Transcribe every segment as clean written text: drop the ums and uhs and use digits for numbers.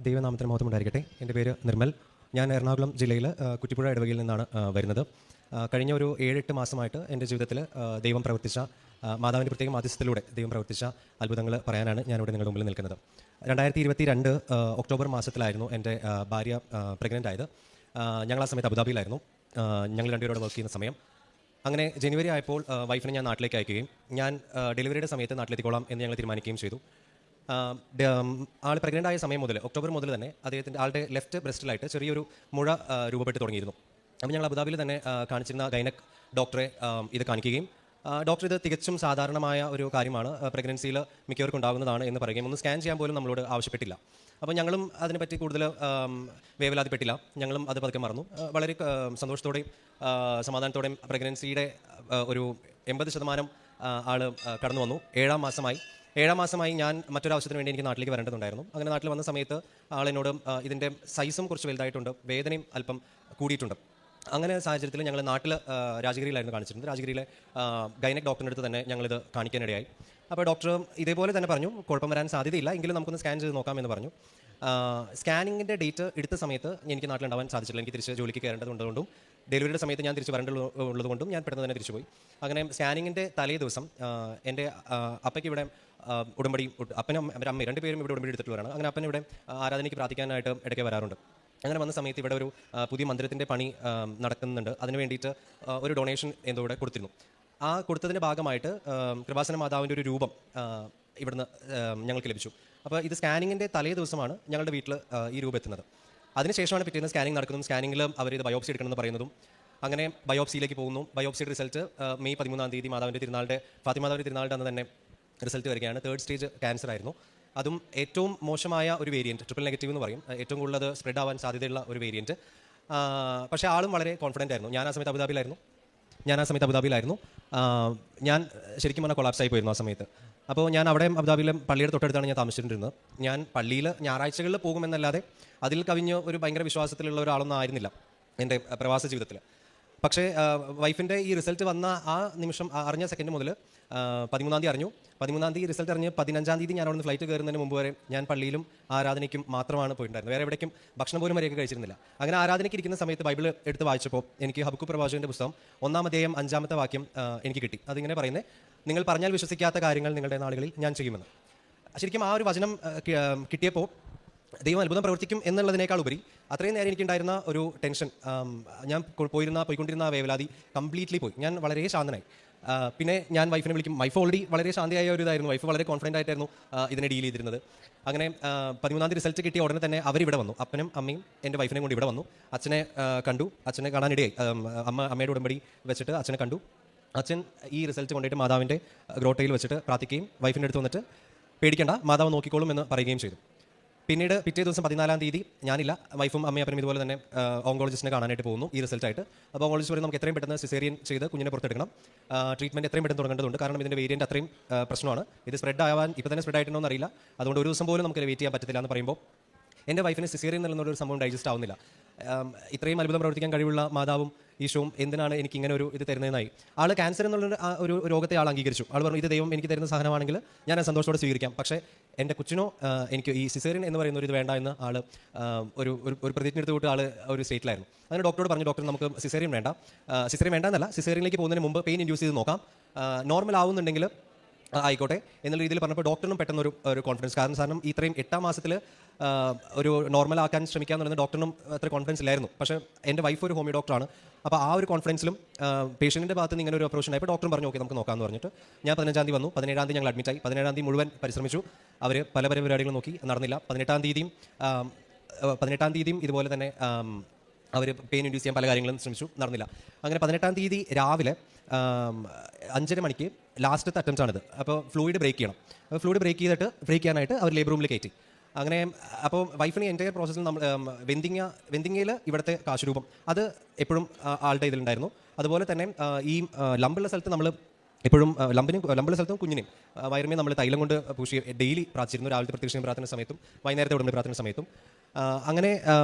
ദൈവനാമത്തിന് മഹത്വം ഉണ്ടായിരിക്കട്ടെ. എൻ്റെ പേര് നിർമ്മൽ. ഞാൻ എറണാകുളം ജില്ലയിൽ കുറ്റിപ്പുഴ ഇടവകയിൽ നിന്നാണ് വരുന്നത്. കഴിഞ്ഞ ഒരു 7-8 മാസമായിട്ട് എൻ്റെ ജീവിതത്തിൽ ദൈവം പ്രവർത്തിച്ച മാതാവിൻ്റെ പ്രത്യേക മാധ്യസ്ഥത്തിലൂടെ ദൈവം പ്രവർത്തിച്ച അത്ഭുതങ്ങൾ പറയാനാണ് ഞാനിവിടെ നിങ്ങളുടെ മുമ്പിൽ നിൽക്കുന്നത്. 2022 ഒക്ടോബർ മാസത്തിലായിരുന്നു എൻ്റെ ഭാര്യ പ്രഗ്നൻ്റ് ആയത്. ഞങ്ങൾ ആ സമയത്ത് അബുദാബിയിലായിരുന്നു. ഞങ്ങൾ രണ്ടുപേരോട് വർക്ക് ചെയ്യുന്ന സമയം. അങ്ങനെ ജനുവരി ആയപ്പോൾ വൈഫിനെ ഞാൻ നാട്ടിലേക്ക് അയക്കുകയും ഞാൻ ഡെലിവറിയുടെ സമയത്ത് നാട്ടിലെത്തിക്കോളാം എന്ന് ഞങ്ങൾ തീരുമാനിക്കുകയും ചെയ്തു. ആൾ പ്രഗ്നൻ്റ് ആയ സമയം മുതൽ ഒക്ടോബർ മുതൽ തന്നെ അദ്ദേഹത്തിൻ്റെ ആളുടെ ലെഫ്റ്റ് ബ്രസ്റ്റിലായിട്ട് ചെറിയൊരു മുഴ രൂപപ്പെട്ട് തുടങ്ങിയിരുന്നു. അപ്പോൾ ഞങ്ങൾ അബുദാബിയിൽ തന്നെ കാണിച്ചിരുന്ന ഗൈനക് ഡോക്ടറെ ഇത് കാണിക്കുകയും ഡോക്ടർ ഇത് തികച്ചും സാധാരണമായ ഒരു കാര്യമാണ്, പ്രഗ്നൻസിയിൽ മിക്കവർക്കും ഉണ്ടാകുന്നതാണ് എന്ന് പറയുകയും ഒന്ന് സ്കാൻ ചെയ്യാൻ പോലും നമ്മളോട് ആവശ്യപ്പെട്ടില്ല. അപ്പോൾ ഞങ്ങളും അതിനെപ്പറ്റി കൂടുതൽ വേവലാതിപ്പെട്ടില്ല. ഞങ്ങളും അത് പതുക്കെ മറന്നു. വളരെ സന്തോഷത്തോടെയും സമാധാനത്തോടെയും പ്രഗ്നൻസിയുടെ ഒരു 80% ആൾ കടന്നു വന്നു. 7 മാസമായി ഞാൻ മറ്റൊരാവശ്യത്തിന് വേണ്ടി എനിക്ക് നാട്ടിലേക്ക് വരേണ്ടതുണ്ടായിരുന്നു. അങ്ങനെ നാട്ടിൽ വന്ന സമയത്ത് ആളിനോട് ഇതിൻ്റെ സൈസും കുറച്ച് വലുതായിട്ടുണ്ട്, വേദനയും അല്പം കൂടിയിട്ടുണ്ട്. അങ്ങനെ സാഹചര്യത്തിൽ ഞങ്ങൾ നാട്ടിൽ രാജഗിരിയിലായിരുന്നു കാണിച്ചിരുന്നത്. രാജഗിരിയിലെ ഗൈനക് ഡോക്ടറിൻ്റെ അടുത്ത് തന്നെ ഞങ്ങളിത് കാണിക്കാനിടയായി. അപ്പോൾ ഡോക്ടർ ഇതേപോലെ തന്നെ പറഞ്ഞു, കുഴപ്പം വരാൻ സാധ്യതയില്ല, എങ്കിലും നമുക്കൊന്ന് സ്കാൻ ചെയ്ത് നോക്കാമെന്ന് പറഞ്ഞു. സ്കാനിങ്ങിൻ്റെ ഡേറ്റ് എടുത്ത സമയത്ത് എനിക്ക് നാട്ടിലുണ്ടാവാൻ സാധിച്ചില്ല. എനിക്ക് തിരിച്ച് ജോലിക്ക് കയറേണ്ടതുകൊണ്ടും ഡെലിവറിയുടെ സമയത്ത് ഞാൻ തിരിച്ച് വരേണ്ടതുള്ളതുകൊണ്ടും ഞാൻ പെട്ടെന്ന് തന്നെ തിരിച്ചു പോയി. അങ്ങനെ സ്കാനിങ്ങിൻ്റെ തലേ ദിവസം എൻ്റെ അപ്പയ്ക്ക് ഇവിടെ ഉടമ്പടി, അപ്പനും അമ്മയും രണ്ടുപേരും ഇവിടെ ഉടമ്പടി എടുത്തിട്ടുള്ളവരാണ്. അങ്ങനെ അപ്പൻ ഇവിടെ ആരാധനയ്ക്ക് പ്രാർത്ഥിക്കാനായിട്ട് ഇടയ്ക്ക് വരാറുണ്ട്. അങ്ങനെ വന്ന സമയത്ത് ഇവിടെ ഒരു പുതിയ മന്ദിരത്തിൻ്റെ പണി നടക്കുന്നുണ്ട്. അതിന് വേണ്ടിയിട്ട് ഒരു ഡൊണേഷൻ എന്തോ ഇവിടെ കൊടുത്തിരുന്നു. ആ കൊടുത്തതിൻ്റെ ഭാഗമായിട്ട് കൃപാസന മാതാവിൻ്റെ ഒരു രൂപം ഇവിടുന്ന് ഞങ്ങൾക്ക് ലഭിച്ചു. അപ്പോൾ ഇത് സ്കാനിങ്ങിൻ്റെ തലേ ദിവസമാണ് ഞങ്ങളുടെ വീട്ടിൽ ഈ രൂപം എത്തുന്നത്. അതിനുശേഷമാണ് പിറ്റേന്ന് സ്കാനിങ് നടക്കുന്നതും സ്കാനിങ്ങിൽ അവർ ഇത് ബയോപ്സി എടുക്കണമെന്ന് പറയുന്നതും. അങ്ങനെ ബയോപ്സിയിലേക്ക് പോകുന്നു. ബയോപ്സിയുടെ റിസൾട്ട് മെയ് 13 മാതാവിൻ്റെ തിരുനാളിൻ്റെ ഫാത്തിമാതാവിൻ്റെ തിരുനാളിൻ്റെ അന്ന് തന്നെ റിസൾട്ട് വരികയാണ്. 3rd സ്റ്റേജ് ക്യാൻസർ ആയിരുന്നു. അതും ഏറ്റവും മോശമായ ഒരു വേരിയൻറ്റ്, ട്രിപ്പിൾ നെഗറ്റീവ് എന്ന് പറയും. ഏറ്റവും കൂടുതൽ അത് സ്പ്രെഡ് ആവാൻ സാധ്യതയുള്ള ഒരു വേരിയൻറ്റ്. പക്ഷേ ആളും വളരെ കോൺഫിഡൻ്റ് ആയിരുന്നു. ഞാൻ ആ സമയത്ത് അബുദാബിയിലായിരുന്നു. ഞാൻ ശരിക്കും പറഞ്ഞാൽ കൊളാപ്സായി പോയിരുന്നു ആ സമയത്ത്. അപ്പോൾ ഞാൻ അവിടെ അബുദാബിയിലെ പള്ളിയുടെ തൊട്ടടുത്താണ് ഞാൻ താമസിച്ചിരുന്നത്. ഞാൻ പള്ളിയിൽ ഞായറാഴ്ചകളിൽ പോകുമെന്നല്ലാതെ അതിൽ കവിഞ്ഞ് ഒരു ഭയങ്കര വിശ്വാസത്തിലുള്ള ഒരാളൊന്നും ആയിരുന്നില്ല എൻ്റെ പ്രവാസ ജീവിതത്തിൽ. പക്ഷേ വൈഫിൻ്റെ ഈ റിസൾട്ട് വന്ന ആ നിമിഷം അറിഞ്ഞ സെക്കൻഡ് മുതൽ 13 അറിഞ്ഞു. 13 റിസൾട്ട് അറിഞ്ഞ് 15 ഞാൻ അവിടെ നിന്ന് ഫ്ലൈറ്റ് കയറുന്നതിന് മുമ്പ് വരെ ഞാൻ പള്ളിയിലും ആരാധനയ്ക്കും മാത്രമാണ് പോയിട്ടുണ്ടായിരുന്നത്. വേറെ എവിടേക്കും ഭക്ഷണം പോലും വരെയൊക്കെ കഴിച്ചിരുന്നില്ല. അങ്ങനെ ആരാധനയ്ക്ക് ഇരിക്കുന്ന സമയത്ത് ബൈബിൾ എടുത്ത് വായിച്ചപ്പോൾ എനിക്ക് ഹബക്കൂക്ക് പ്രവാചകൻ്റെ പുസ്തകം 1-ാം അധ്യായം 5-ാമത്തെ വാക്യം എനിക്ക് കിട്ടി. അതിങ്ങനെ പറയുന്നത്, നിങ്ങൾ പറഞ്ഞാൽ വിശ്വസിക്കാത്ത കാര്യങ്ങൾ നിങ്ങളുടെ നാളുകളിൽ ഞാൻ ചെയ്യുമെന്ന്. ശരിക്കും ആ ഒരു വചനം കിട്ടിയപ്പോൾ ദൈവം അത്ഭുതം പ്രവർത്തിക്കും എന്നുള്ളതിനേക്കാൾ ഉപരി അത്രയും നേരം എനിക്കുണ്ടായിരുന്ന ഒരു ടെൻഷൻ, ഞാൻ പോയിക്കൊണ്ടിരുന്ന വേവലാതി കംപ്ലീറ്റ്ലി പോയി. ഞാൻ വളരെ ശാന്തനായി. പിന്നെ ഞാൻ വൈഫിനെ വിളിക്കും. വൈഫ് ഓൾറെഡി വളരെ ശാന്തയായ ഒരു ഇതായിരുന്നു. വൈഫ് വളരെ കോൺഫിഡൻ്റ് ആയിട്ടായിരുന്നു ഇതിനെ ഡീൽ ചെയ്തിരുന്നത്. അങ്ങനെ 13 റിസൾട്ട് കിട്ടിയ ഉടനെ തന്നെ അവരിവിടെ വന്നു. അപ്പനും അമ്മയും എൻ്റെ വൈഫിനെ കൊണ്ട് ഇവിടെ വന്നു. അച്ഛനെ കണ്ടു. അച്ഛനെ കാണാനിടയായി. അമ്മയുടെ ഉടമ്പടി വെച്ചിട്ട് അച്ഛനെ കണ്ടു. അച്ഛൻ ഈ റിസൾട്ട് കൊണ്ടുപോയിട്ട് മാതാവിൻ്റെ ഗ്രോട്ടയിൽ വെച്ചിട്ട് പ്രാർത്ഥിക്കുകയും വൈഫിൻ്റെ അടുത്ത് വന്നിട്ട് പേടിക്കേണ്ട, മാതാവ് നോക്കിക്കോളും എന്ന് പറയുകയും ചെയ്തു. പിന്നീട് പിറ്റേ ദിവസം 14 ഞാനില്ല, വൈഫും അമ്മയും അപ്പനും ഇതുപോലെ തന്നെ ഓങ്കോളജിസ്റ്റിനെ കാണാനായിട്ട് പോകുന്നു ഈ റിസൾട്ടായിട്ട്. അപ്പോൾ ഓങ്കോളജിസ്റ്റ് പറയും, നമുക്ക് എത്രയും പെട്ടെന്ന് സിസേറിയൻ ചെയ്ത് കുഞ്ഞിനെ പുറത്തെടുക്കണം, ട്രീറ്റ്മെൻറ്റ് എത്രയും പെട്ടെന്ന് തുടങ്ങേണ്ടതുണ്ട്, കാരണം ഇതിൻ്റെ വേരിയൻറ്റ് അത്രയും പ്രശ്നമാണ്, ഇത് സ്പ്രെഡ് ആവാൻ ഇപ്പോൾ തന്നെ സ്പ്രെഡ് ആയിട്ടുണ്ടോ എന്നറിയില്ല, അതുകൊണ്ട് ഒരു ദിവസം പോലും നമുക്ക് വെയിറ്റ് ചെയ്യാൻ പറ്റത്തില്ല എന്ന് പറയുമ്പോൾ എൻ്റെ വൈഫിന് സിസേറിയൻ എന്നുള്ളൊരു സംഭവം ഡൈജസ്റ്റ് ആവുന്നില്ല. ഇത്രയും അത്ഭുതം പ്രവർത്തിക്കാൻ കഴിവുള്ള മാതാവും ഈശോവും എന്തിനാണ് എനിക്ക് ഇങ്ങനെ ഒരു ഇത് തരുന്നതെന്നായി. ആൾ ക്യാൻസർ എന്നുള്ള ഒരു രോഗത്തെ ആൾ അംഗീകരിച്ചു. ആൾ പറഞ്ഞു, ഇത് ദൈവം എനിക്ക് തരുന്ന സാധനമാണെങ്കിൽ ഞാൻ സന്തോഷത്തോടെ സ്വീകരിക്കാം, പക്ഷേ എൻ്റെ കൊച്ചിനോ എനിക്ക് ഈ സിസേറിയൻ എന്ന് പറയുന്ന ഒരു ഇത് വേണ്ട എന്ന് ആൾ ഒരു പ്രതിജ്ഞ എടുത്തുകൊണ്ട് ആൾ ഒരു സ്റ്റേറ്റിലായിരുന്നു. അങ്ങനെ ഡോക്ടറോട് പറഞ്ഞു, ഡോക്ടർ നമുക്ക് സിസേറിയൻ വേണ്ട എന്നല്ല, സിസേറിയനിലേക്ക് പോകുന്നതിന് മുമ്പ് പെയിൻ ഇൻഡ്യൂസ് ചെയ്ത് നോക്കാം, നോർമൽ ആവുന്നുണ്ടെങ്കിൽ ആയിക്കോട്ടെ എന്നുള്ള രീതിയിൽ പറഞ്ഞപ്പോൾ ഡോക്ടറിനും പെട്ടെന്ന് ഒരു കോൺഫിഡൻസ്. കാരണം ഇത്രയും 8-ാം മാസത്തിൽ ഒരു നോർമൽ ആക്കാൻ ശ്രമിക്കുക എന്നുള്ളത് ഡോക്ടറിനും അത്ര കോൺഫിഡൻസ് ഇല്ലായിരുന്നു. പക്ഷേ എൻ്റെ വൈഫ് ഒരു ഹോമിയോ ഡോക്ടറാണ്. അപ്പോൾ ആ ഒരു കോൺഫിഡൻസിലും പേഷ്യൻറ്റിൻ്റെ ഭാഗത്ത് നിന്ന് ഇങ്ങനെ ഒരു അപ്രോച്ച് ഉണ്ടായപ്പോൾ ഡോക്ടറും പറഞ്ഞു, ഓക്കെ നമുക്ക് നോക്കാമെന്ന് പറഞ്ഞിട്ട് ഞാൻ 15 വന്നു. 17 ഞങ്ങൾ അഡ്മിറ്റായി. 17 മുഴുവൻ പരിശ്രമിച്ചു. അവർ പല പരിപാടികൾ നോക്കി, നടന്നില്ല. 18 ഇതുപോലെ തന്നെ അവർ പെയിൻ ഇൻഡ്യൂസ് ചെയ്യാൻ പല കാര്യങ്ങളും ശ്രമിച്ചു, നടന്നില്ല. അങ്ങനെ 18 രാവിലെ 5:30 മണിക്ക് ലാസ്റ്റത്തെ അറ്റംപ്റ്റാണിത്. അപ്പോൾ ഫ്ലൂയിഡ് ബ്രേക്ക് ചെയ്യണം. അപ്പോൾ ഫ്ലൂയിഡ് ബ്രേക്ക് ചെയ്യാനായിട്ട് അവർ ലേബർ റൂമിൽ കയറ്റി. അങ്ങനെ അപ്പോൾ വൈഫിന് എൻ്റയർ പ്രോസസ്സിൽ നമ്മൾ വെന്തിങ്ങയിൽ ഇവിടുത്തെ കാശുരൂപം അത് എപ്പോഴും ആളുടെ ഇതിലുണ്ടായിരുന്നു. അതുപോലെ തന്നെ ഈ ലമ്പുള്ള സ്ഥലത്ത് നമ്മൾ എപ്പോഴും ലമ്പുള്ള സ്ഥലത്തും കുഞ്ഞിനെയും വയറുമേ നമ്മൾ തൈലം കൊണ്ട് പൂശി ഡെയിലി പ്രാർത്ഥിച്ചിരുന്നു. രാവിലത്തെ പ്രത്യക്ഷ പ്രാർത്ഥന സമയത്തും വൈകുന്നേരത്തെ ഉടമ്പടി പ്രാർത്ഥന സമയത്തും. അങ്ങനെ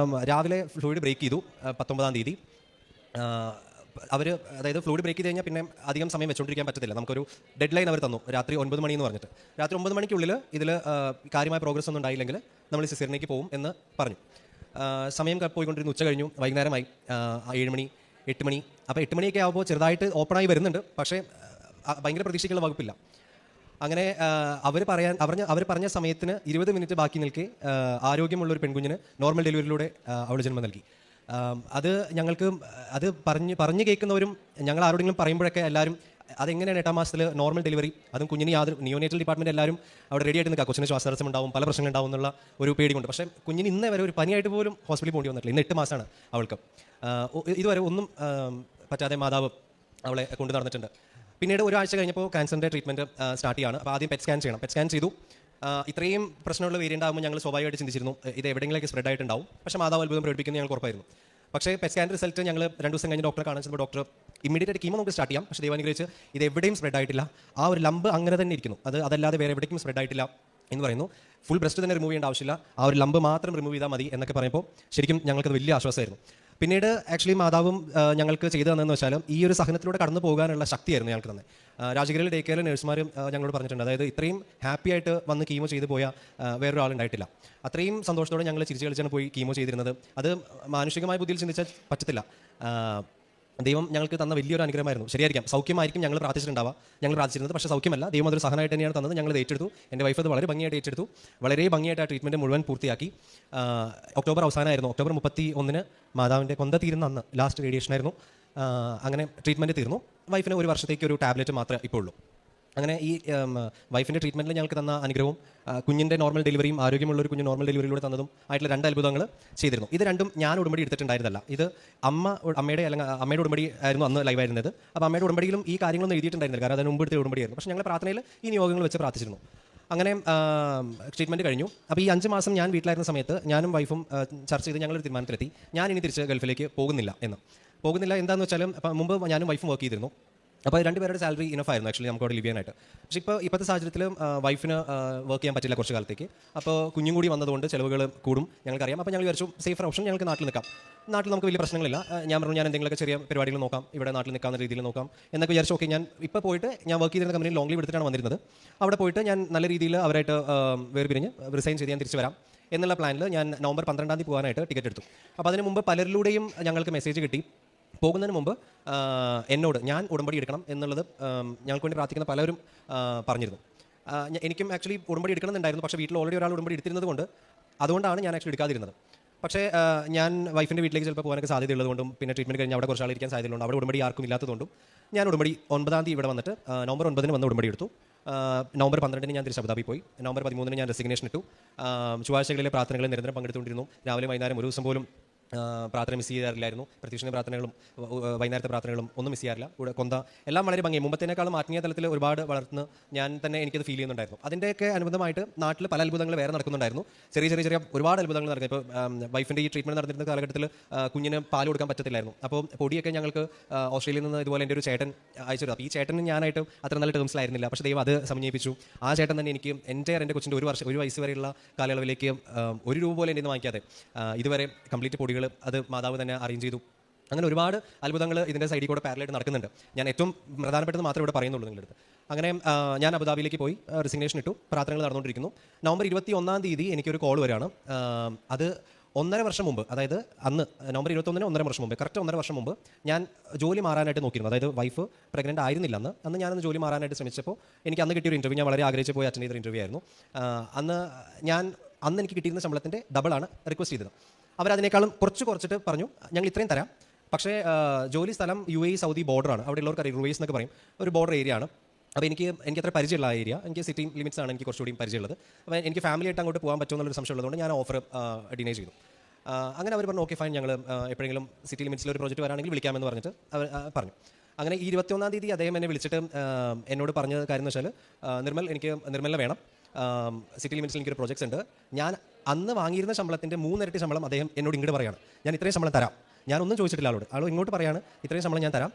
രാവിലെ ഫ്ലൂയിഡ് ബ്രേക്ക് ചെയ്തു 19-ാം തീയതി. അവർ അതായത് ഫ്ലൂയിഡ് ബ്രേക്ക് ചെയ്ത് കഴിഞ്ഞാൽ പിന്നെ അധികം സമയം വെച്ചുകൊണ്ടിരിക്കാൻ പറ്റത്തില്ല. നമുക്കൊരു ഡെഡ് ലൈൻ അവർ തന്നു, രാത്രി 9 മണി എന്ന് പറഞ്ഞിട്ട്. രാത്രി 9 മണിക്കുള്ളിൽ ഇതിൽ കാര്യമായ പ്രോഗ്രസ് ഒന്നും ഉണ്ടായില്ലെങ്കിൽ നമ്മൾ സിസേറിയനിലേക്ക് പോകും എന്ന് പറഞ്ഞു. സമയം പോയിക്കൊണ്ടിരുന്നു, ഉച്ച കഴിഞ്ഞു, വൈകുന്നേരമായി 7 മണി 8 മണി. അപ്പോൾ 8 മണിയൊക്കെ ആകുമ്പോൾ ചെറുതായിട്ട് ഓപ്പണായി വരുന്നുണ്ട്, പക്ഷേ ഭയങ്കര പ്രതീക്ഷയ്ക്കുള്ള വകുപ്പില്ല. അങ്ങനെ അവർ പറഞ്ഞ സമയത്തിന് 20 മിനിറ്റ് ബാക്കി നിൽക്കെ ആരോഗ്യമുള്ളൊരു പെൺകുഞ്ഞിന് നോർമൽ ഡെലിവറിയിലൂടെ അവൾ ജന്മം നൽകി. അത് ഞങ്ങൾക്ക് അത് പറഞ്ഞു കേൾക്കുന്നവരും ഞങ്ങൾ ആരോടെങ്കിലും പറയുമ്പോഴൊക്കെ എല്ലാവരും അതെങ്ങനെയാണ് 8-ാം മാസത്തിൽ നോർമൽ ഡെലിവറി, അതും കുഞ്ഞിന് യാതൊരു നിയോനേറ്റൽ ഡിപ്പാർട്ട്മെൻറ്റ് എല്ലാവരും അവിടെ റെഡി ആയിട്ട് നിൽക്കുക, കൊച്ചിന് ശ്വാസതടസ്സം ഉണ്ടാവും, പല പ്രശ്നങ്ങൾ ഉണ്ടാവും എന്നുള്ള ഒരു പേടികൊണ്ട്. പക്ഷേ കുഞ്ഞിന് ഇന്നേ വരെ ഒരു പനിയായിട്ട് പോലും ഹോസ്പിറ്റലിൽ പോകേണ്ടി വന്നിട്ടില്ല. ഇന്ന് 8 മാസമാണ് അവൾക്ക്. ഇതുവരെ ഒന്നും പറ്റാതെ മാതാവ് അവളെ കൊണ്ട് നടന്നിട്ടുണ്ട്. പിന്നീട് ഒരാഴ്ച കഴിഞ്ഞപ്പോൾ ക്യാൻസറിൻ്റെ ട്രീറ്റ്മെൻറ്റ് സ്റ്റാർട്ട് ചെയ്യാണ്. അപ്പോൾ ആദ്യം പെറ്റ് സ്കാൻ ചെയ്യണം. പെറ്റ് സ്കാൻ ചെയ്തു. ഇത്രയും പ്രശ്നമുള്ള വേരിയൻ്റ് ആകുമ്പോൾ ഞങ്ങൾ സ്വാഭാവികമായിട്ട് ചിന്തിച്ചിരുന്നു ഇത് എവിടെയെങ്കിലേക്ക് സ്പ്രെഡ് ആയിട്ടുണ്ടാവും. പക്ഷേ മാതാവ് അത്ഭുതം പ്രകടിപ്പിക്കുന്നത് ഞങ്ങൾക്ക് ഉറപ്പായിരുന്നു. പക്ഷേ പെറ്റ് സ്കാൻ റിസൾട്ട് ഞങ്ങൾ 2 ദിവസം കഴിഞ്ഞ് ഡോക്ടറെ കാണാൻ ചെന്നപ്പോൾ ഡോക്ടർ ഇമ്മീഡിയറ്റ് കീമോ നമുക്ക് സ്റ്റാർട്ട് ചെയ്യാം, പക്ഷേ ദൈവാനുഗ്രഹിച്ച് ഇത് എവിടെയും സ്പ്രെഡ് ആയിട്ടില്ല, ആ ഒരു ലംബ് അങ്ങനെ തന്നെ ഇരിക്കുന്നു, അതല്ലാതെ വേറെ എവിടേക്കും സ്പ്രെഡ് ആയിട്ടില്ല എന്ന് പറയുന്നു. ഫുൾ ബ്രസ്റ്റ് തന്നെ റിമൂവ് ചെയ്യേണ്ട ആവശ്യമില്ല, ആ ഒരു ലംബ് മാത്രം റിമൂവ് ചെയ്താൽ മതി എന്നൊക്കെ പറയുമ്പോൾ ശരിക്കും ഞങ്ങൾക്കത് വലിയ ആശ്വാസമായിരുന്നു. പിന്നീട് ആക്ച്വലി മാതാവും ഞങ്ങൾക്ക് ചെയ്തു തന്നതെന്ന് വെച്ചാൽ ഈ ഒരു സഹനത്തിലൂടെ കടന്നു പോകാനുള്ള ശക്തിയായിരുന്നു ഞങ്ങൾക്ക് തന്നെ. രാജഗിരിയിൽ ഡേ കെയറിൽ നഴ്സുമാരും ഞങ്ങളോട് പറഞ്ഞിട്ടുണ്ട്, അതായത് ഇത്രയും ഹാപ്പി ആയിട്ട് വന്ന് കീമോ ചെയ്ത് പോയ വേറൊരാളുണ്ടായിട്ടില്ല. അത്രയും സന്തോഷത്തോടെ ഞങ്ങൾ ചിരിച്ച് കളിച്ചാണ് പോയി കീമോ ചെയ്തിരുന്നത്. അത് മാനുഷികമായ ബുദ്ധിയിൽ ചിന്തിച്ചാൽ പറ്റത്തില്ല. ദൈവം ഞങ്ങൾക്ക് തന്ന വലിയൊരു അനുഗ്രഹമായിരുന്നു. ശരിയായിരിക്കാം, സൗഖ്യമായിരിക്കും ഞങ്ങൾ പ്രാർത്ഥിച്ചിരുന്നത്, പക്ഷേ സൗഖ്യമല്ല, ദൈവം അതൊരു സഹനമായിട്ട് തന്നെയാണ് തന്നത്. ഞങ്ങൾ ഏറ്റെടുത്തു. എൻ്റെ വൈഫ് അത് വളരെ ഭംഗിയായിട്ട് ഏറ്റെടുത്തു. വളരെ ഭംഗിയായിട്ട് ആ ട്രീറ്റ്മെൻറ്റ് മുഴുവൻ പൂർത്തിയാക്കി. ഒക്ടോബർ അവസാനമായിരുന്നു, ഒക്ടോബർ 31 മാതാവിൻ്റെ കൊന്ത തീരുന്ന അന്ന് ലാസ്റ്റ് റേഡിയേഷനായിരുന്നു. അങ്ങനെ ട്രീറ്റ്മെൻറ്റ് തീർന്നു. വൈഫിന് 1 വർഷത്തേക്ക് ഒരു ടാബ്ലറ്റ് മാത്രമേ ഇപ്പോൾ ഉള്ളൂ. അങ്ങനെ ഈ വൈഫിൻ്റെ ട്രീറ്റ്മെൻറ്റിൽ ഞങ്ങൾക്ക് തന്ന അനുഗ്രഹവും കുഞ്ഞിൻ്റെ നോർമൽ ഡെലിവറിയും ആരോഗ്യമുള്ളൊരു കുഞ്ഞ് നോർമൽ ഡെലിവറിയിലൂടെ തന്നതും ആയിട്ടുള്ള 2 അത്ഭുതങ്ങൾ ചെയ്തിരുന്നു. ഇത് രണ്ടും ഞാൻ ഉടമ്പടി എടുത്തിട്ടുണ്ടായിരുന്നല്ല. ഇത് അമ്മയുടെ ഉടമ്പടി ആയിരുന്നു അന്ന് ലൈവായിരുന്നത്. അപ്പോൾ അമ്മയുടെ ഉടമ്പടിയിലും ഈ കാര്യങ്ങളൊന്നും എഴുതിയിട്ടുണ്ടായിരുന്നില്ല, കാരണം അതിന് മുമ്പ് എടുത്ത ഉടമ്പടിയായിരുന്നു. പക്ഷേ ഞങ്ങൾ പ്രാർത്ഥനയിൽ ഈ നിയോഗങ്ങൾ വെച്ച് പ്രാർത്ഥിച്ചിരുന്നു. അങ്ങനെ ട്രീറ്റ്മെൻറ്റ് കഴിഞ്ഞു. അപ്പോൾ ഈ 5 മാസം ഞാൻ വീട്ടിലായിരുന്ന സമയത്ത് ഞാനും വൈഫും ചർച്ച ചെയ്ത് ഞങ്ങളൊരു തീരുമാനത്തിലെത്തി, ഞാൻ ഇനി തിരിച്ച് ഗൾഫിലേക്ക് പോകുന്നില്ല. എന്താണെന്ന് വെച്ചാൽ മുമ്പ് ഞാനും വൈഫും വർക്ക് ചെയ്തിരുന്നു. അപ്പോൾ 2 പേരുടെ സാലറി ഇനഫ് ആയിരുന്നു ആക്ച്വലി നമുക്ക് അവിടെ ലിവ് ചെയ്യാനായിട്ട്. പക്ഷേ ഇപ്പോഴത്തെ സാഹചര്യത്തിൽ വൈഫിന് വർക്ക് ചെയ്യാൻ പറ്റില്ല കുറച്ച് കാലത്തേക്ക്. അപ്പോൾ കുഞ്ഞും കൂടി വന്നതുകൊണ്ട് ചിലവുകൾ കൂടും ഞങ്ങൾക്കറിയാം. അപ്പോൾ ഞങ്ങൾ വിചാരിച്ചു സേഫർ ഓപ്ഷൻ ഞങ്ങൾക്ക് നാട്ടിൽ നിൽക്കാം. നാട്ടിൽ നമുക്ക് വലിയ പ്രശ്നങ്ങളില്ല. ഞാൻ പറഞ്ഞു ഞാൻ എന്തെങ്കിലുമൊക്കെ ചെറിയ പരിപാടികൾ നോക്കാം, ഇവിടെ നാട്ടിൽ നിൽക്കാവുന്ന രീതിയിൽ നോക്കാം എന്നൊക്കെ വിചാരിച്ചു. ഓക്കെ, ഞാൻ ഇപ്പോൾ പോയിട്ട് ഞാൻ വർക്ക് ചെയ്തിരുന്ന കമ്പനിയിൽ ലോങ് ലീവ് എടുത്തിട്ടാണ് വന്നിരുന്നത്. അവിടെ പോയിട്ട് ഞാൻ നല്ല രീതിയിൽ അവരായിട്ട് വേർപിരിഞ്ഞ് റിസൈൻ ചെയ്ത് ഞാൻ തിരിച്ചു വരാം എന്നുള്ള പ്ലാനിൽ ഞാൻ നവംബർ 12-ാം തീയതി പോകാനായിട്ട് ടിക്കറ്റ് എടുത്തു. അപ്പോൾ അതിന് മുമ്പ് പലരിലൂടെയും ഞങ്ങൾക്ക് മെസ്സേജ് കിട്ടി. പോകുന്നതിന് മുമ്പ് എന്നോട് ഞാൻ ഉടമ്പടി എടുക്കണം എന്നുള്ളത് ഞങ്ങൾക്ക് വേണ്ടി പ്രാർത്ഥിക്കുന്ന പലരും പറഞ്ഞിരുന്നു. എനിക്കും ആക്ച്വലി ഉടമ്പടി എടുക്കണമെന്നുണ്ടായിരുന്നു, പക്ഷേ വീട്ടിൽ ഓൾറെഡി ഒരാൾ ഉടമ്പടി എടുത്തിരുന്നത് അതുകൊണ്ടാണ് ഞാൻ ആക്ച്വലി എടുക്കാതിരുന്നത്. പക്ഷേ ഞാൻ വൈഫിൻ്റെ വീട്ടിലേക്ക് ചിലപ്പോൾ പോകാനൊക്കെ സാധ്യതയുള്ളതുകൊണ്ടും പിന്നെ ട്രീറ്റ്മെൻറ്റ് കഴിഞ്ഞ് അവിടെ കുറച്ച് ആൾ ഇരിക്കാൻ സാധ്യതയുണ്ട്, അവിടെ ഉടമ്പടി ആർക്കും ഇല്ലാത്തതുകൊണ്ടും ഞാൻ ഉടമ്പടി 9-ാം തീയതി ഇവിടെ വന്നിട്ട് നവംബർ 9-ന് വന്ന് ഉടമ്പടി എടുത്തു. നവംബർ 12-ന് ഞാൻ തിരിച്ച് അബുദാബി പോയി. നവംബർ 13-ന് ഞാൻ റെസിഗ്നേഷൻ ഇട്ടു. ചൊവ്വാഴ്ചകളിലെ പ്രാർത്ഥനകളിൽ നിരന്തരം പങ്കെടുത്തുകൊണ്ടിരുന്നു. രാവിലെ വൈകുന്നേരം ഒരു ദിവസം പോലും പ്രാർത്ഥന മിസ് ചെയ്യാറില്ലായിരുന്നു. പ്രത്യക്ഷ പ്രാർത്ഥനകളും വൈകുന്നേരത്തെ പ്രാർത്ഥനകളും ഒന്നും മിസ് ചെയ്യാറില്ല. ഇവിടെ കൊന്ത എല്ലാം വളരെ ഭംഗി, മുമ്പത്തേക്കാളും ആത്മീയ തലത്തിൽ ഒരുപാട് വളർന്ന് ഞാൻ തന്നെ എനിക്കത് ഫീൽ ചെയ്യുന്നുണ്ടായിരുന്നു. അതിൻ്റെയൊക്കെ അനുബന്ധമായിട്ട് നാട്ടിൽ പല അത്ഭുതങ്ങൾ വേറെ നടക്കുന്നുണ്ടായിരുന്നു. ചെറിയ ഒരുപാട് അത്ഭുതങ്ങൾ നടക്കും. ഇപ്പോൾ വൈഫിൻ്റെ ഈ ട്രീറ്റ്മെൻറ്റ് നടന്നിരുന്ന കാലഘട്ടത്തിൽ കുഞ്ഞിന് പാൽ കൊടുക്കാൻ പറ്റത്തില്ലായിരുന്നു. അപ്പോൾ പൊടിയൊക്കെ ഞങ്ങൾക്ക് ഓസ്ട്രേലിയയിൽ നിന്ന് ഇതുപോലെ എൻ്റെ ഒരു ചേട്ടൻ അയച്ചു തരും. അപ്പോൾ ഈ ചേട്ടന് ഞാനായിട്ട് അത്ര നല്ല ടേംസിലായിരുന്നില്ല, പക്ഷേ ദൈവം അത് സമന്വയിപ്പിച്ചു. ആ ചേട്ടൻ തന്നെ എനിക്ക് എൻ്റെ കൊച്ചിൻ്റെ 1 വയസ്സ് വരെയുള്ള കാലയളവിലേക്ക് 1 രൂപ പോലും എൻ്റെ നിന്ന് വാങ്ങിക്കാതെ ഇതുവരെ കംപ്ലീറ്റ് പൊടികൾ അത് മാതാവ് തന്നെ അറേഞ്ച് ചെയ്തു. അങ്ങനെ ഒരുപാട് അത്ഭുതങ്ങൾ ഇതിൻ്റെ സൈഡിൽ കൂടെ പാരലായിട്ട് നടക്കുന്നുണ്ട്. ഞാൻ ഏറ്റവും പ്രധാനപ്പെട്ടത് മാത്രമേ ഇവിടെ പറയുന്നുള്ളൂ നിങ്ങളുടെ അടുത്ത്. അങ്ങനെ ഞാൻ അബുദാബിയിലേക്ക് പോയി റിസിഗ്നേഷൻ ഇട്ടു. പ്രാർത്ഥനകൾ നടന്നുകൊണ്ടിരിക്കുന്നു. നവംബർ 21-ാം തീയതി എനിക്കൊരു കോൾ വരികയാണ്. അത് 1.5 വർഷം മുമ്പ്, അതായത് അന്ന് നവംബർ 21-ന് 1.5 വർഷം മുമ്പ്, കറക്റ്റ് 1.5 വർഷം മുമ്പ് ഞാൻ ജോലി മാറാനായിട്ട് നോക്കിയിരുന്നു. അതായത് വൈഫ് പ്രഗ്നൻ്റ് ആയിരുന്നില്ല അന്ന് ഞാനന്ന് ജോലി മാറാനായിട്ട് ശ്രമിച്ചപ്പോൾ എനിക്ക് അന്ന് കിട്ടിയൊരു ഇൻ്റർവ്യൂ, ഞാൻ വളരെ ആഗ്രഹിച്ച് പോയി അറ്റൻഡ് ചെയ്തൊരു ഇൻ്റർവ്യൂ ആയിരുന്നു. അന്ന് എനിക്ക് കിട്ടിയിരുന്ന ശമ്പളത്തിൻ്റെ ഡബിളാണ് റിക്വസ്റ്റ് ചെയ്തത്. അവരതിനേക്കാളും കുറച്ചിട്ട് പറഞ്ഞു ഞങ്ങൾ ഇത്രയും തരാം, പക്ഷേ ജോലി സ്ഥലം UAE സൗദി ബോർഡറാണ്. അവിടെ ഉള്ളവർക്ക് അറിയാം, റുവേസ് എന്നൊക്കെ പറയും, ഒരു ബോർഡർ ഏരിയ ആണ്. അപ്പോൾ എനിക്ക് അത്ര പരിചയമുള്ള ആ ഏരിയ, എനിക്ക് സിറ്റി ലിമിറ്റ്സ് ആണ് എനിക്ക് കുറച്ചുകൂടി പരിചയമുള്ളത്. അപ്പോൾ എനിക്ക് ഫാമിലിയായിട്ട് അങ്ങോട്ട് പോകാൻ പറ്റുമെന്നുള്ളൊരു സംശയം ഉള്ളതുകൊണ്ട് ഞാൻ ഓഫർ ഡിനൈ ചെയ്തു. അങ്ങനെ അവർ പറഞ്ഞു ഓക്കെ ഫൈൻ, ഞങ്ങൾ എപ്പോഴെങ്കിലും സിറ്റി ലിമിറ്റ്സിൽ ഒരു പ്രോജക്റ്റ് വരാണെങ്കിൽ വിളിക്കാമെന്ന് പറഞ്ഞിട്ട് അവർ പറഞ്ഞു. അങ്ങനെ ഈ 21-ാം തീയതി അദ്ദേഹം എന്നെ വിളിച്ചിട്ട് എന്നോട് പറഞ്ഞ കാര്യം എന്ന് വെച്ചാൽ, നിർമ്മലിനെ വേണം, സിറ്റി ലിമിറ്റ്സിൽ എനിക്കൊരു പ്രോജക്ട്സ് ഉണ്ട്. ഞാൻ അന്ന് വാങ്ങിയിരുന്ന ശമ്പളത്തിൻ്റെ 3 ഇരട്ടി ശമ്പളം അദ്ദേഹം എന്നോട് ഇങ്ങോട്ട് പറയാണ്, ഞാൻ ഇത്രയും ശമ്പളം തരാം. ഞാനൊന്നും ചോദിച്ചിട്ടില്ല ആൾ ഇങ്ങോട്ട് പറയാണ്, ഇത്രയും ശമ്പളം ഞാൻ തരാം,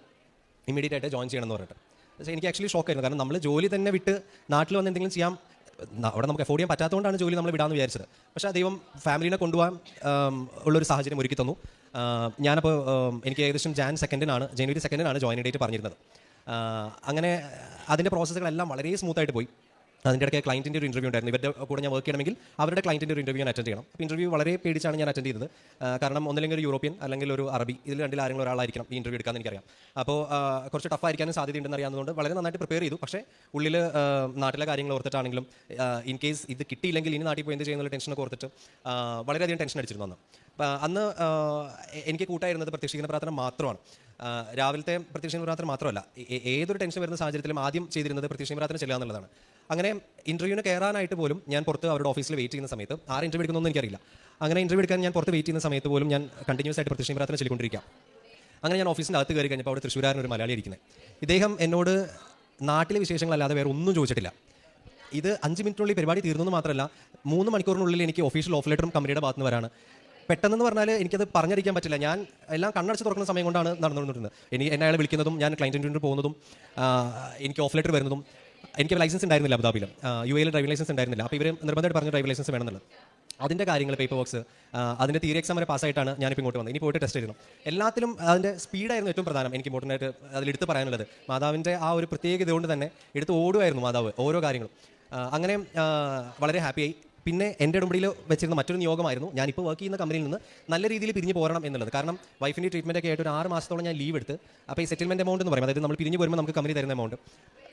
ഇമ്മീഡിയറ്റ് ആയിട്ട് ജോയിൻ ചെയ്യണം എന്ന് പറഞ്ഞിട്ട്. പക്ഷേ എനിക്ക് ആക്ച്വലി ഷോക്കായിരുന്നു, കാരണം നമ്മൾ ജോലി തന്നെ വിട്ട് നാട്ടിൽ വന്ന് എന്തെങ്കിലും ചെയ്യാം, അവിടെ നമുക്ക് അഫോർഡ് ചെയ്യാൻ പറ്റാത്തതുകൊണ്ടാണ് ജോലി നമ്മൾ വിടാമെന്ന് വിചാരിച്ചത്. പക്ഷേ ദൈവം ഫാമിലിനെ കൊണ്ടുപോകാൻ ഉള്ളൊരു സാഹചര്യം ഒരുക്കി തന്നു. ഞാനപ്പോൾ എനിക്ക് ഏകദേശം ജനുവരി 2 ജോയിനിങ് ഡേറ്റ് പറഞ്ഞിരുന്നത്. അങ്ങനെ അതിൻ്റെ പ്രോസസ്സുകളെല്ലാം വളരെ സ്മൂത്തായിട്ട് പോയി. അതിൻ്റെ ഇടയ്ക്ക് ക്ലയൻറ്റിൻ്റെ ഒരു ഇൻ്റർവ്യൂ ഉണ്ടായിരുന്നു. ഇവരുടെ കൂടെ ഞാൻ വർക്ക് ചെയ്യണമെങ്കിൽ അവരുടെ ക്ലയൻറ്റിൻ്റെ ഒരു ഇൻ്റർവ്യൂ ഞാൻ അറ്റൻഡ് ചെയ്യണം. അപ്പോൾ ഇൻ്റർവ്യൂ വളരെ പേടിച്ചാണ് ഞാൻ അറ്റൻഡ് ചെയ്തത്. കാരണം ഒന്നില്ലെങ്കിൽ ഒരു യൂറോപ്യൻ അല്ലെങ്കിൽ ഒരു അറബി, ഇതിൽ രണ്ടിൽ ആരെങ്കിലും ഒരാളായിരിക്കണം ഈ ഇൻ്റർവ്യൂ എടുക്കാമെന്ന് എനിക്കറിയാം. അപ്പോൾ കുറച്ച് ടഫായിരിക്കാനും സാധ്യതയുണ്ടെന്ന് അറിയാവുന്നതുകൊണ്ട് വളരെ നന്നായിട്ട് പ്രിപ്പയർ ചെയ്തു. പക്ഷേ ഉള്ളിൽ നാട്ടിലെ കാര്യങ്ങൾ ഓർത്തിട്ടാണെങ്കിലും ഇൻ കേസ് ഇത് കിട്ടിയില്ലെങ്കിൽ ഇനി നാട്ടിൽ പോയി എന്ത് ചെയ്യുന്നുള്ള ടെൻഷനൊക്കെ ഓർത്തിട്ട് വളരെയധികം ടെൻഷൻ അടിച്ചിരുന്നു അന്ന്. അന്ന് എനിക്ക് കൂട്ടായിരുന്നത് പ്രത്യക്ഷീകരണ പ്രാർത്ഥന മാത്രമാണ്. രാവിലത്തെ പ്രത്യക്ഷീകരണ പ്രാർത്ഥന മാത്രമല്ല, ഏതൊരു ടെൻഷൻ വരുന്ന സാഹചര്യത്തിലും ആദ്യം ചെയ്തിരുന്നത് പ്രത്യക്ഷീകരണ പ്രാർത്ഥന ചെല്ലുക എന്നുള്ളതാണ്. അങ്ങനെ ഇൻ്റർവ്യൂവിന് കയറാനായിട്ട് പോലും ഞാൻ പുറത്ത് അവരുടെ ഓഫീസിൽ വെയിറ്റ് ചെയ്യുന്ന സമയത്ത്, ആരും ഇൻ്റർവ്യൂ എടുക്കുന്നൊന്നും എനിക്കറിയില്ല. അങ്ങനെ ഇൻ്റർവ്യൂ എടുക്കാൻ ഞാൻ പുറത്ത് വെയിറ്റ് ചെയ്യുന്ന സമയത്ത് പോലും ഞാൻ കണ്ടിന്യൂസ് ആയിട്ട് പ്രത്യക്ഷീകരണ പ്രാർത്ഥന ചൊല്ലിക്കൊണ്ടിരിക്കാം. അങ്ങനെ ഞാൻ ഓഫീസിൻ്റെ അകത്ത് കയറി കഴിഞ്ഞപ്പോൾ അവിടെ തൃശ്ശൂരാരൻ ഒരു മലയാളി ഇരിക്കുന്നത്. ഇദ്ദേഹം എന്നോട് നാട്ടിലെ വിശേഷങ്ങളല്ലാതെ വേറെ ഒന്നും ചോദിച്ചിട്ടില്ല. ഇത് 5 മിനിറ്റിനുള്ളിൽ പരിപാടി തീർന്നു മാത്രമല്ല, 3 മണിക്കൂറിനുള്ളിൽ എനിക്ക് ഒഫീഷ്യൽ ഓഫ് ലെറ്ററും കമ്പനിയുടെ ഭാഗത്ത് നിന്ന് വരാണ്. പെട്ടെന്ന് പറഞ്ഞാൽ എനിക്കത് പറഞ്ഞറിയിക്കാൻ പറ്റില്ല. ഞാൻ എല്ലാം കണ്ണടച്ച് തുറക്കുന്ന സമയം കൊണ്ടാണ് നടന്നുകൊണ്ടിരുന്നത്. എന്നെ അയാൾ വിളിക്കുന്നതും ഞാൻ ക്ലയൻറ്റ് ഇൻ്റർവ്യൂവിന് പോകുന്നതും എനിക്ക് ഓഫ് ലെറ്റർ വരുന്നതും. എനിക്ക് ലൈസൻസ് ഉണ്ടായിരുന്നില്ല അബുദാബിയിൽ, UAE ഡ്രൈവിംഗ് ലൈസൻസ് ഉണ്ടായിരുന്നില്ല. അപ്പോൾ ഇവർ നിർബന്ധമായിട്ട് പറഞ്ഞു ഡ്രൈവിംഗ് ലൈസൻസ് വേണമെന്നുള്ളത്. അതിൻ്റെ കാര്യങ്ങൾ, പേപ്പർ വർക്ക്സ്, അതിൻ്റെ തിയറി എക്സാം വരെ പാസ്സായിട്ടാണ് ഞാനിപ്പോൾ ഇങ്ങോട്ട് വന്നത്. ഇനി പോയിട്ട് ടെസ്റ്റ് ചെയ്യണം. എല്ലാത്തിലും അതിൻ്റെ സ്പീഡായിരുന്നു ഏറ്റവും പ്രധാനം. എനിക്ക് ഇമ്പോർട്ടൻ്റ് ആയിട്ട് അതിലെടുത്ത് പറയാനുള്ളത് മാതാവിൻ്റെ ആ ഒരു പ്രത്യേകത കൊണ്ട് തന്നെ എടുത്ത് ഓടുമായിരുന്നു മാതാവ് ഓരോ കാര്യങ്ങളും. അങ്ങനെ വളരെ ഹാപ്പിയായി. പിന്നെ എൻ്റെ ഉടമ്പടിയിൽ വെച്ചിരുന്ന മറ്റൊരു നിയോഗമായിരുന്നു ഞാനിപ്പോൾ വർക്ക് ചെയ്യുന്ന കമ്പനിയിൽ നിന്ന് നല്ല രീതിയിൽ പിരിഞ്ഞ് പോരണം എന്നുള്ളത്. കാരണം വൈഫിൻ്റെ ട്രീറ്റ്മെൻറ്റൊക്കെ ആയിട്ട് ഒരു 6 മാസത്തോളം ഞാൻ ലീവ് എടുത്ത്, അപ്പോൾ ഈ സെറ്റിൽമെൻറ്റ് എമൗണ്ട് എന്ന് പറയും, അതായത് നമ്മൾ പിരിഞ്ഞ് പോരുമ്പോൾ നമുക്ക് കമ്പനി തരുന്ന എമൗണ്ട്,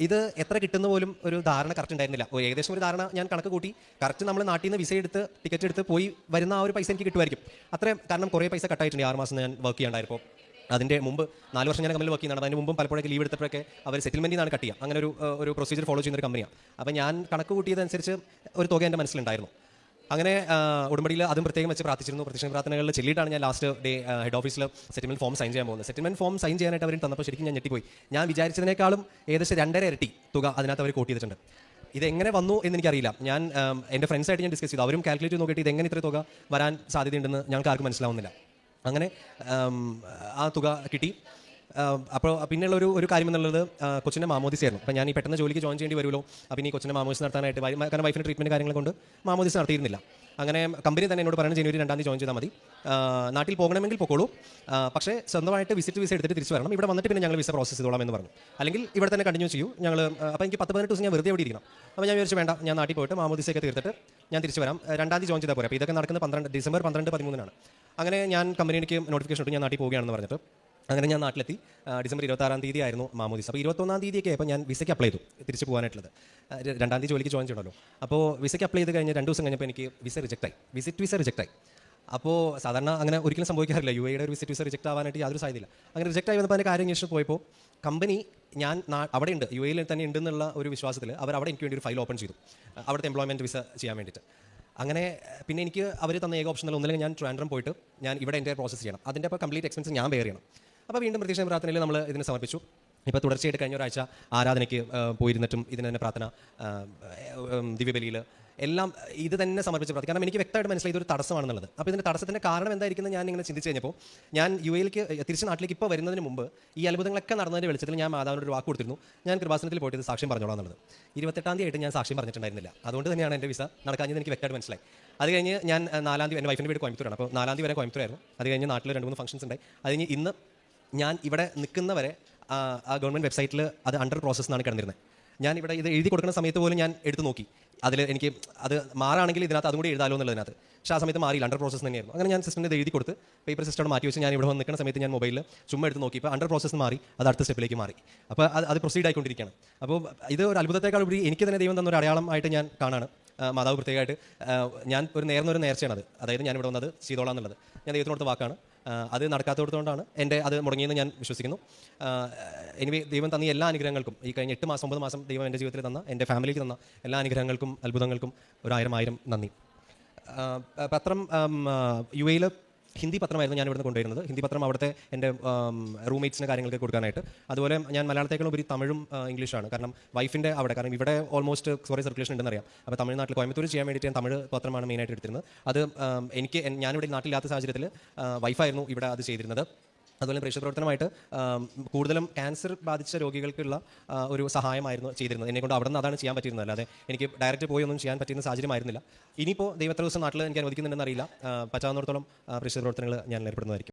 ഇത് എത്ര കിട്ടുന്ന പോലും ഒരു ധാരണ കറക്റ്റ് ഉണ്ടായിരുന്നില്ല. ഏകദേശം ഒരു ധാരണ ഞാൻ കണക്ക് കൂട്ടി കറക്റ്റ് നമ്മൾ നാട്ടിൽ നിന്ന് വിസ എടുത്ത് ടിക്കറ്റ് എടുത്ത് പോയി വരുന്ന ആ ഒരു പൈസ എനിക്ക് കിട്ടുമായിരിക്കും. അത്രയും, കാരണം കുറേ പൈസ കട്ടായിട്ടുണ്ട് 6 മാസം ഞാൻ വർക്ക് ചെയ്യാണ്ടായപ്പോൾ. അതിൻ്റെ മുമ്പ് 4 വർഷം ഞാൻ കമ്പനിയിൽ വർക്ക് ചെയ്യുന്നതാണ്. അതിന് മുമ്പും പലപ്പോഴൊക്കെ ലീവ് എടുത്തപ്പോഴൊക്കെ അവർ സെറ്റിൽമെൻറ്റിൽ നിന്നാണ് കട്ട് ചെയ്യുക. അങ്ങനെ ഒരു പ്രൊസീജിയർ ഫോളോ ചെയ്യുന്ന ഒരു കമ്പനിയാണ്. അപ്പോൾ ഞാൻ കണക്ക് കൂട്ടിയതനുസരിച്ച് ഒരു തുക എൻ്റെ മനസ്സിലുണ്ടായിരുന്നു. അങ്ങനെ ഉടമ്പടിയിൽ അതും പ്രത്യേകം വെച്ച് പ്രാർത്ഥിച്ചിരുന്നു. പ്രത്യക്ഷ പ്രാർത്ഥനകളിൽ ചെല്ലിയിട്ടാണ് ഞാൻ ലാസ്റ്റ് ഡേ ഹെഡ് ഓഫീസിൽ സെറ്റിൽമെൻറ്റ് ഫോം സൈൻ ചെയ്യാൻ പോകുന്നത്. സെറ്റിൽമെൻറ്റ് ഫോം സൈൻ ചെയ്യാനായിട്ട് അവർ തന്നപ്പോൾ ശരിക്കും ഞാൻ ഞെട്ടിപ്പോയി. ഞാൻ വിചാരിച്ചതിനേക്കാളും ഏകദേശം 2.5 ഇരട്ടി തുക അതിനകത്ത് അവർ കോട്ട് ചെയ്തിട്ടുണ്ട്. ഇതെങ്ങനെ വന്നു എന്ന് എനിക്കറിയില്ല. ഞാൻ എൻ്റെ ഫ്രണ്ട്സായിട്ട് ഞാൻ ഡിസ്കസ് ചെയ്തു. അവരും കാൽക്കുലേറ്റ് ചെയ്ത് നോക്കിയിട്ട് ഇതെങ്ങനെ ഇത്ര തുക വരാൻ സാധ്യതയുണ്ടെന്ന് ഞങ്ങൾക്ക് ആർക്കും മനസ്സിലാവുന്നില്ല. അങ്ങനെ ആ തുക കിട്ടി. അപ്പോൾ പിന്നെയുള്ള ഒരു കാര്യം എന്നുള്ളത് കൊച്ചിൻ്റെ മാമോദിസയായിരുന്നു. അപ്പോൾ ഞാൻ ഈ പെട്ടെന്ന് ജോലിക്ക് ജോയിൻ ചെയ്യേണ്ടി വരുമല്ലോ. അപ്പോൾ ഈ കൊച്ചിൻ്റെ മാമോദിസ നടത്താനായിട്ട്, കാരണം വൈഫിൻ്റെ ട്രീറ്റ്മെൻറ്റ് കാര്യങ്ങൾ കൊണ്ട് മാമോദിസ നടത്തിയിരുന്നില്ല. അങ്ങനെ കമ്പനി തന്നെ എന്നോട് പറയുന്നത് ജനുവരി 2 ജോയിൻ ചെയ്താൽ മതി, നാട്ടിൽ പോകണമെങ്കിൽ പോകോളൂ, പക്ഷേ സ്വന്തമായിട്ട് വിസ എടുത്തിട്ട് തിരിച്ച് വരണം, ഇവിടെ വന്നിട്ട് പിന്നെ ഞങ്ങൾ വിസ പ്രോസസ് ചെയ്തോളാം എന്ന് പറഞ്ഞു. അല്ലെങ്കിൽ ഇവിടെ തന്നെ കണ്ടിന്യൂ ചെയ്യൂ ഞങ്ങൾ. അപ്പോൾ എനിക്ക് 10-18 ദിവസം ഞാൻ വെറുതെ അവിടെ ഇരിക്കണം. അപ്പോൾ ഞാൻ വിചാരിച്ചു വേണ്ട, ഞാൻ നാട്ടിൽ പോയിട്ട് മാമോദിസയൊക്കെ തീർത്തിട്ട് ഞാൻ തിരിച്ച് വരാം, 2 ജോയിൻ ചെയ്താൽ പോരെ. അപ്പോൾ ഇതൊക്കെ നടക്കുന്നത് ഡിസംബർ 12-13 അങ്ങനെ ഞാൻ കമ്പനിക്ക് നോട്ടിഫിക്കേഷൻ ഇട്ടു ഞാൻ നാട്ടിൽ പോവുകയാണെന്ന് പറഞ്ഞിട്ട്. അങ്ങനെ ഞാൻ നാട്ടിലെത്തി. ഡിസംബർ 26 ആയിരുന്നു മാമോദിസ. അപ്പോൾ 21 ആയപ്പോൾ ഞാൻ വിസയ്ക്ക് അപ്ലൈ ചെയ്തു തിരിച്ച് പോകാനായിട്ടുള്ളത്. 2 ജോലിക്ക് ജോയിൻ ചെയ്യണമല്ലോ. അപ്പോൾ വിസയ്ക്ക് അപ്ലൈ ചെയ്ത് കഴിഞ്ഞ് 2 ദിവസം കഴിഞ്ഞപ്പോൾ എനിക്ക് വിസിറ്റ് വിസ റിജക്റ്റായി. അപ്പോൾ സാധാരണ അങ്ങനെ ഒരിക്കലും സംഭവിക്കാറില്ല. UAEയുടെ ഒരു വിസിറ്റ് വിസ റിജക്റ്റ് ആവാനായിട്ട് യാതൊരു സാധ്യതയില്ല. അങ്ങനെ റിജക്റ്റ് ആയി വന്നപ്പോൾ അതിൻ്റെ കാര്യം അന്വേഷിച്ച് പോയപ്പോൾ കമ്പനി ഞാൻ അവിടെ ഉണ്ട്, UAEയിൽ തന്നെ ഉണ്ടെന്നുള്ള ഒരു വിശ്വാസത്തിൽ അവർ അവിടെ എനിക്ക് വേണ്ടി ഒരു ഫയൽ ഓപ്പൺ ചെയ്തു, അവിടുത്തെ എംപ്ലോയ്മെൻറ്റ് വിസ ചെയ്യാൻ വേണ്ടിയിട്ട്. അങ്ങനെ പിന്നെ എനിക്ക് അവർ തന്ന ഏക ഓപ്ഷനിൽ ഒന്നില്ലെങ്കിൽ ഞാൻ ട്രിവാൻഡ്രം പോയിട്ട് ഞാൻ ഇവിടെ എൻ്റെ പ്രോസസ്സ് ചെയ്യണം, അതിൻ്റെ അപ്പോൾ കംപ്ലീറ്റ് എക്സ്പെൻസ് ഞാൻ ബെയർ ചെയ്യണം. അപ്പോൾ വീണ്ടും പ്രത്യക്ഷ പ്രാർത്ഥനയിൽ നമ്മൾ ഇതിനെ സമർപ്പിച്ചു. ഇപ്പോൾ തുടർച്ചയായിട്ട് കഴിഞ്ഞ ഒരാഴ്ച ആരാധനയ്ക്ക് പോയിരുന്നിട്ടും ഇതിന് തന്നെ പ്രാർത്ഥന, ദിവ്യബലിയിൽ എല്ലാം ഇത് തന്നെ സമർപ്പിച്ച് പ്രാർത്ഥന. കാരണം എനിക്ക് വ്യക്തമായിട്ട് മനസ്സിലായി ഇതൊരു തടസ്സമാണെന്നുള്ളത്. അപ്പോൾ ഇതിൻ്റെ തടസ്സത്തിൻ്റെ കാരണം എന്തായിരിക്കുന്നത് ഞാൻ ഇങ്ങനെ ചിന്തിച്ച് കഴിഞ്ഞപ്പോൾ, ഞാൻ UAEയിലേക്ക് തിരിച്ച് നാട്ടിലേക്ക് ഇപ്പോൾ വരുന്നതിന് മുമ്പ് ഈ അത്ഭുതങ്ങളൊക്കെ നടന്നതിൻ്റെ വെളിച്ചത്തിൽ ഞാൻ മാതാവിനോട് ഒരു വാക്ക് കൊടുത്തിരുന്നു, ഞാൻ കൃപാസനത്തിൽ പോയിട്ട് ഇത് സാക്ഷ്യം പറഞ്ഞോളാം എന്നുള്ളത്. 28 ആയിട്ട് ഞാൻ സാക്ഷ്യം പറഞ്ഞിട്ടുണ്ടായിരുന്നില്ല. അതുകൊണ്ട് തന്നെയാണ് എൻ്റെ വിസ നടക്കാഞ്ഞത് എനിക്ക് വ്യക്തമായിട്ട് മനസ്സിലായി. അത് കഴിഞ്ഞ് ഞാൻ 4 എൻ്റെ വൈഫിൻ്റെ വീട് കോയമ്പത്തൂരാണ്. അപ്പോൾ 4 വരെ കോയമ്പത്തൂരായിരുന്നു. അത് കഴിഞ്ഞ് നാട്ടിൽ 2-3 ഫംഗ്ഷൻസ് ഉണ്ടായി. അത് കഴിഞ്ഞ് ഇന്ന് ഞാൻ ഇവിടെ നിൽക്കുന്നവരെ ആ ഗവൺമെൻറ് വെബ്സൈറ്റിൽ അത് അണ്ടർ പ്രോസസ് എന്നാണ് കിടന്നിരുന്നത്. ഞാൻ ഇവിടെ ഇത് എഴുതി കൊടുക്കുന്ന സമയത്ത് പോലും ഞാൻ എടുത്ത് നോക്കി, അതിൽ എനിക്ക് അത് മാറാണെങ്കിൽ ഇതിനകത്ത് അതും കൂടി എഴുതാലോ എന്നുള്ളതിനകത്ത്. പക്ഷേ ആ സമയത്ത് മാറിയില്ല, അണ്ടർ പ്രോസസ് തന്നെയായിരുന്നു. അങ്ങനെ ഞാൻ സിസ്റ്ററിൻ്റെ എഴുതി കൊടുത്ത് പേപ്പർ സിസ്റ്റം മാറ്റി വെച്ച് ഞാൻ ഇവിടെ വന്ന് നിൽക്കുന്ന സമയത്ത് ഞാൻ മൊബൈലിൽ ചുമ്മാ എടുത്ത് നോക്കി. ഇപ്പോൾ അണ്ടർ പ്രോസസ് മാറി, അത് അടുത്ത സ്റ്റെപ്പിലേക്ക് മാറി. അപ്പോൾ അത് പ്രൊസീഡ് ആയിക്കൊണ്ടിരിക്കുകയാണ്. അപ്പോൾ ഇത് ഒരു അത്ഭുതത്തെക്കാൾ ഉപരി എനിക്ക് തന്നെ ദൈവം തന്നൊരു അടയാളമായിട്ട് ഞാൻ കാണാണ്. മാതാവ് പ്രത്യേകമായിട്ട് ഞാൻ നേർന്നൊരു നേർച്ചയാണത്. അതായത് ഞാൻ ഇവിടെ വന്നത് ചെയ്തോളാം എന്നുള്ളത് ഞാൻ ദൈവത്തിനോടുത്ത വാക്കാണ്. അത് നടക്കാത്തതുകൊണ്ടാണ് എൻ്റെ അത് മുടങ്ങിയെന്ന് ഞാൻ വിശ്വസിക്കുന്നു. എനിവേ ദൈവം തന്ന എല്ലാ അനുഗ്രഹങ്ങൾക്കും, ഈ കഴിഞ്ഞ 8 മാസം 9 മാസം ദൈവം എൻ്റെ ജീവിതത്തിൽ തന്ന, എൻ്റെ ഫാമിലിക്ക് തന്ന എല്ലാ അനുഗ്രഹങ്ങൾക്കും അത്ഭുതങ്ങൾക്കും 1000 നന്ദി. പത്രം UAEയിൽ ഹിന്ദി പത്രമായിരുന്നു ഞാൻ ഇവിടുന്ന് കൊണ്ടുവരുന്നത്. ഹിന്ദി പത്രം അവിടുത്തെ എൻ്റെ റൂംമേറ്റ്സിന് കാര്യങ്ങൾക്ക് കൊടുക്കാനായിട്ട്. അതുപോലെ ഞാൻ മലയാളത്തേക്കാളും ഉപരി തമിഴും ഇംഗ്ലീഷാണ്. കാരണം വൈഫിൻ്റെ അവിടെ, കാരണം ഇവിടെ ഓൾമോസ്റ്റ് കുറേ സർക്കുലേഷൻ ഉണ്ടെന്നറിയാം. അപ്പോൾ തമിഴ്നാട്ടിൽ കോയമ്പത്തൂർ ചെയ്യാൻ വേണ്ടിയിട്ട് ഞാൻ തമിഴ് പത്രമാണ് മെയിനായിട്ട് എടുത്തിരുന്നത്. അത് ഞാനിവിടെ നാട്ടിലില്ലാത്ത സാഹചര്യത്തിൽ വൈഫായിരുന്നു ഇവിടെ അത് ചെയ്തിരുന്നത്. അതുപോലെ പ്രേക്ഷകപ്രവർത്തനമായിട്ട് കൂടുതലും ക്യാൻസർ ബാധിച്ച രോഗികൾക്കുള്ള ഒരു സഹായമായിരുന്നു ചെയ്തിരുന്നത്. എന്നെക്കൊണ്ട് അവിടെ നിന്ന് അതാണ് ചെയ്യാൻ പറ്റിയിരുന്നത്. അല്ലാതെ എനിക്ക് ഡയറക്റ്റ് പോയി ഒന്നും ചെയ്യാൻ പറ്റുന്ന സാഹചര്യമായിരുന്നില്ല. ഇനിയിപ്പോൾ ദൈവത്ര ദിവസം നാട്ടിൽ എനിക്ക് അനുവദിക്കുന്നുണ്ടെന്ന് അറിയില്ല. പറ്റാവുന്നിടത്തോളം പ്രേക്ഷകപ്രവർത്തനങ്ങൾ ഞാൻ ഏർപ്പെടുന്നതായിരിക്കും.